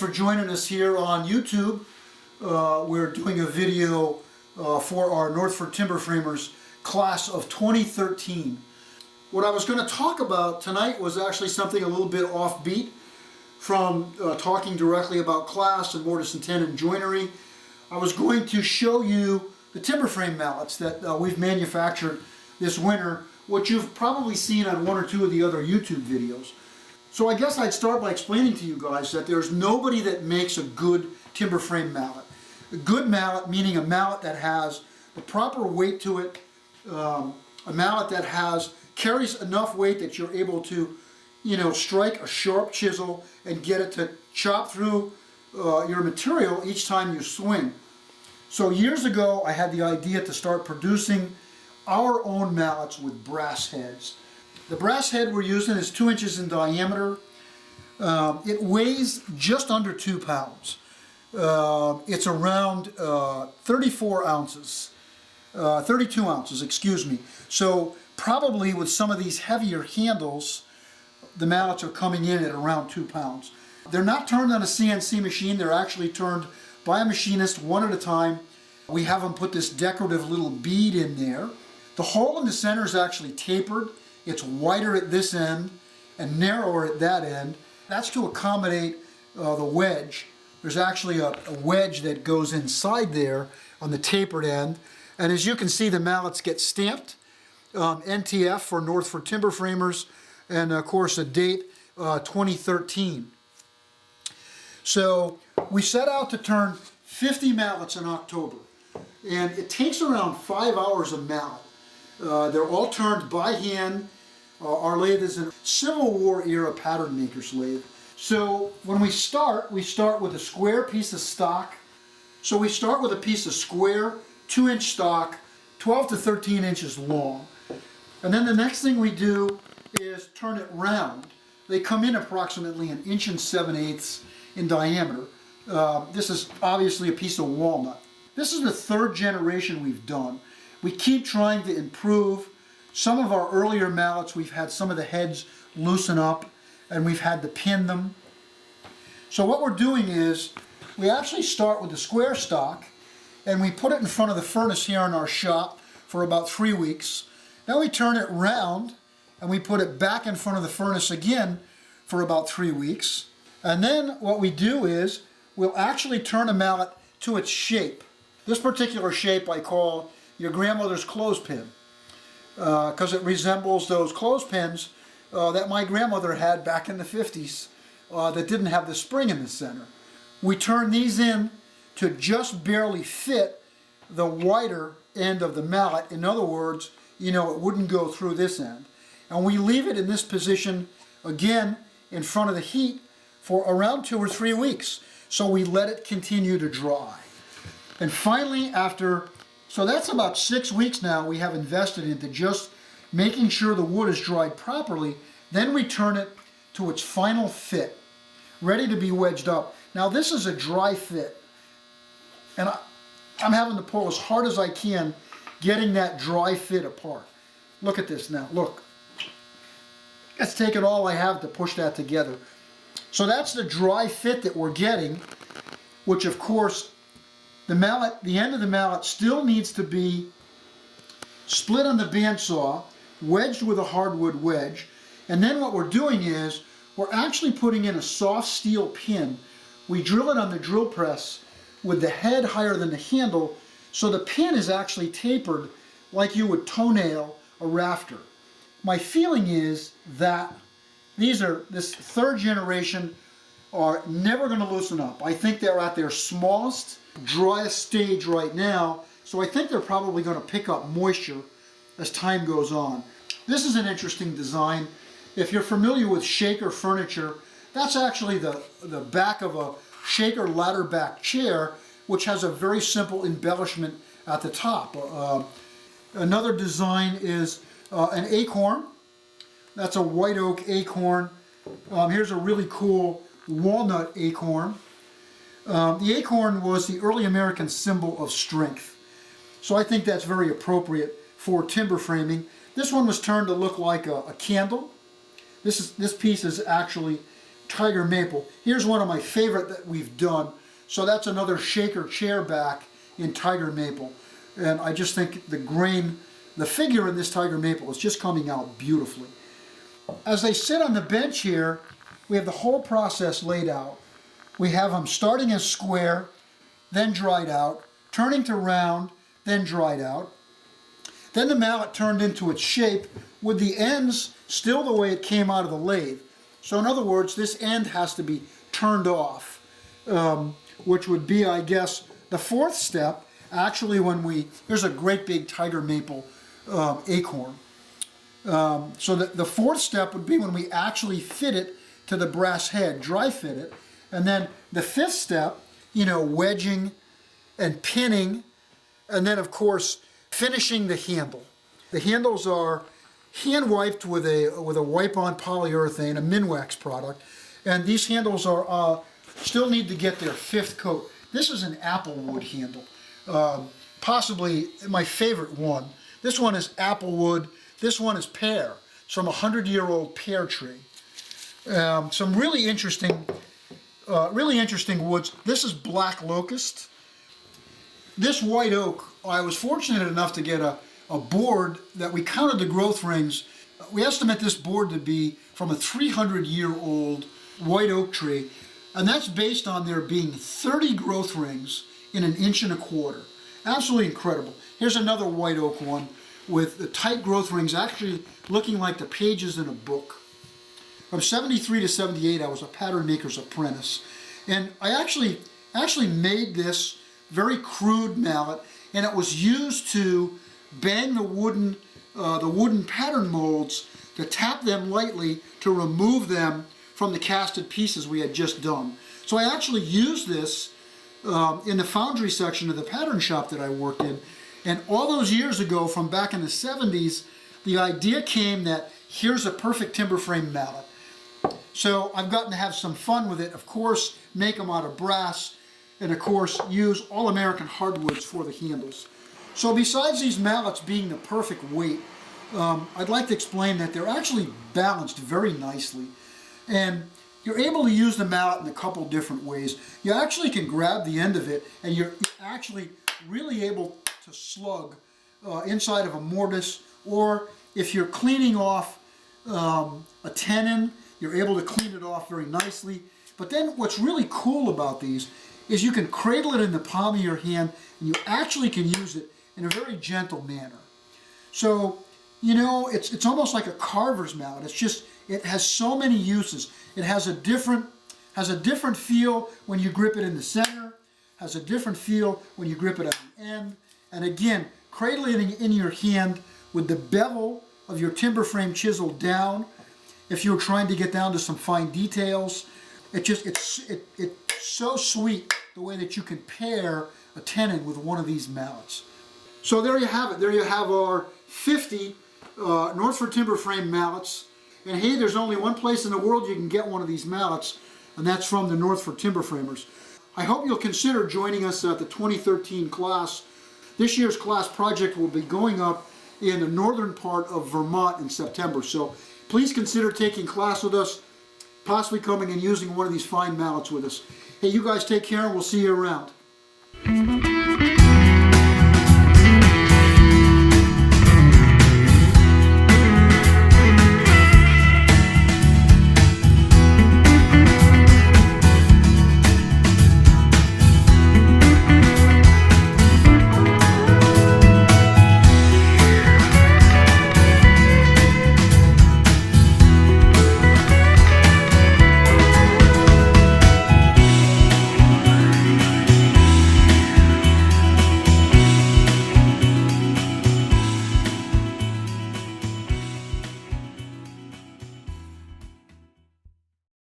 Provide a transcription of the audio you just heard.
for joining us here on YouTube. We're doing a video for our Northford Timber Framers class of 2013. What I was going to talk about tonight was actually something a little bit offbeat from talking directly about class and mortise and tenon joinery. I was going to show you the timber frame mallets that we've manufactured this winter, which you've probably seen on one or two of the other YouTube videos. So I guess I'd start by explaining to you guys that there's nobody that makes a good timber frame mallet. A good mallet meaning a mallet that has the proper weight to it, a mallet that carries enough weight that you're able to, strike a sharp chisel and get it to chop through your material each time you swing. So years ago I had the idea to start producing our own mallets with brass heads. The brass head we're using is 2 inches in diameter. It weighs just under 2 pounds. It's around 34 ounces, 32 ounces, excuse me. So probably with some of these heavier handles, the mallets are coming in at around 2 pounds. They're not turned on a CNC machine, they're actually turned by a machinist one at a time. We have them put this decorative little bead in there. The hole in the center is actually tapered. It's wider at this end and narrower at that end. That's to accommodate the wedge. There's actually a wedge that goes inside there on the tapered end. And as you can see, the mallets get stamped. NTF for Northford Timber Framers, and of course a date 2013. So we set out to turn 50 mallets in October. And it takes around 5 hours a mallet. They're all turned by hand. Our lathe is a Civil War era pattern maker's lathe. So when we start with a square piece of stock. So we start with a piece of square 2-inch stock, 12 to 13 inches long. And then the next thing we do is turn it round. They come in approximately 1 7/8 inches in diameter. This is obviously a piece of walnut. This is the 3rd generation we've done. We keep trying to improve. Some of our earlier mallets, we've had some of the heads loosen up and we've had to pin them. So what we're doing is we actually start with the square stock and we put it in front of the furnace here in our shop for about 3 weeks. Then we turn it round and we put it back in front of the furnace again for about 3 weeks. And then what we do is we'll actually turn a mallet to its shape. This particular shape I call your grandmother's clothespin, because it resembles those clothespins that my grandmother had back in the 50s that didn't have the spring in the center. We turn these in to just barely fit the wider end of the mallet. In other words, it wouldn't go through this end. And we leave it in this position again in front of the heat for around 2 or 3 weeks. So we let it continue to dry. And finally, so that's about 6 weeks now we have invested into just making sure the wood is dried properly. Then we turn it to its final fit, ready to be wedged up. Now this is a dry fit. And I'm having to pull as hard as I can, getting that dry fit apart. Look at this now, look. It's taken all I have to push that together. So that's the dry fit that we're getting, which of course, the end of the mallet still needs to be split on the bandsaw, wedged with a hardwood wedge, and then what we're doing is we're actually putting in a soft steel pin. We drill it on the drill press with the head higher than the handle, so the pin is actually tapered like you would toenail a rafter. My feeling is that this 3rd generation are never going to loosen up. I think they're at their smallest, driest stage right now, so I think they're probably going to pick up moisture as time goes on. This is an interesting design. If you're familiar with shaker furniture, that's actually the back of a shaker ladder back chair, which has a very simple embellishment at the top. Another design is an acorn. That's a white oak acorn. Here's a really cool walnut acorn. The acorn was the early American symbol of strength. So I think that's very appropriate for timber framing. This one was turned to look like a candle. This piece is actually tiger maple. Here's one of my favorite that we've done. So that's another shaker chair back in tiger maple. And I just think the grain, the figure in this tiger maple is just coming out beautifully. As they sit on the bench here, we have the whole process laid out. We have them starting as square, then dried out, turning to round, then dried out. Then the mallet turned into its shape with the ends still the way it came out of the lathe. So in other words, this end has to be turned off, which would be, I guess, the fourth step. Actually, here's a great big tiger maple acorn. So the fourth step would be when we actually fit it to the brass head, dry fit it. And then the fifth step, wedging and pinning, and then of course finishing the handle. The handles are hand wiped with a wipe-on polyurethane, a Minwax product, and these handles are still need to get their fifth coat. This is an applewood handle, possibly my favorite one. This one is applewood. This one is pear. It's from a 100-year-old pear tree. Some really interesting woods. This is black locust. This white oak, I was fortunate enough to get a board that we counted the growth rings. We estimate this board to be from a 300-year-old white oak tree, and that's based on there being 30 growth rings in 1.25 inches. Absolutely incredible. Here's another white oak one with the tight growth rings actually looking like the pages in a book. From 73 to 78, I was a pattern maker's apprentice, and I actually made this very crude mallet, and it was used to bang the wooden pattern molds, to tap them lightly to remove them from the casted pieces we had just done. So I actually used this in the foundry section of the pattern shop that I worked in, and all those years ago, from back in the 70s, the idea came that here's a perfect timber frame mallet. So I've gotten to have some fun with it, of course, make them out of brass, and of course use all American hardwoods for the handles. So besides these mallets being the perfect weight, I'd like to explain that they're actually balanced very nicely. And you're able to use the mallet in a couple different ways. You actually can grab the end of it, and you're actually really able to slug inside of a mortise, or if you're cleaning off a tenon, you're able to clean it off very nicely. But then what's really cool about these is you can cradle it in the palm of your hand, and you actually can use it in a very gentle manner. So, it's almost like a carver's mallet. It's just, it has so many uses. It has a different feel when you grip it in the center, has a different feel when you grip it at the end. And again, cradling it in your hand with the bevel of your timber frame chiseled down, if you're trying to get down to some fine details, it's so sweet the way that you can pair a tenon with one of these mallets. So there you have it. There you have our 50 Northford timber frame mallets. And hey, there's only one place in the world you can get one of these mallets, and that's from the Northford Timber Framers. I hope you'll consider joining us at the 2013 class. This year's class project will be going up in the northern part of Vermont in September. So please consider taking class with us, possibly coming and using one of these fine mallets with us. Hey, you guys take care, and we'll see you around.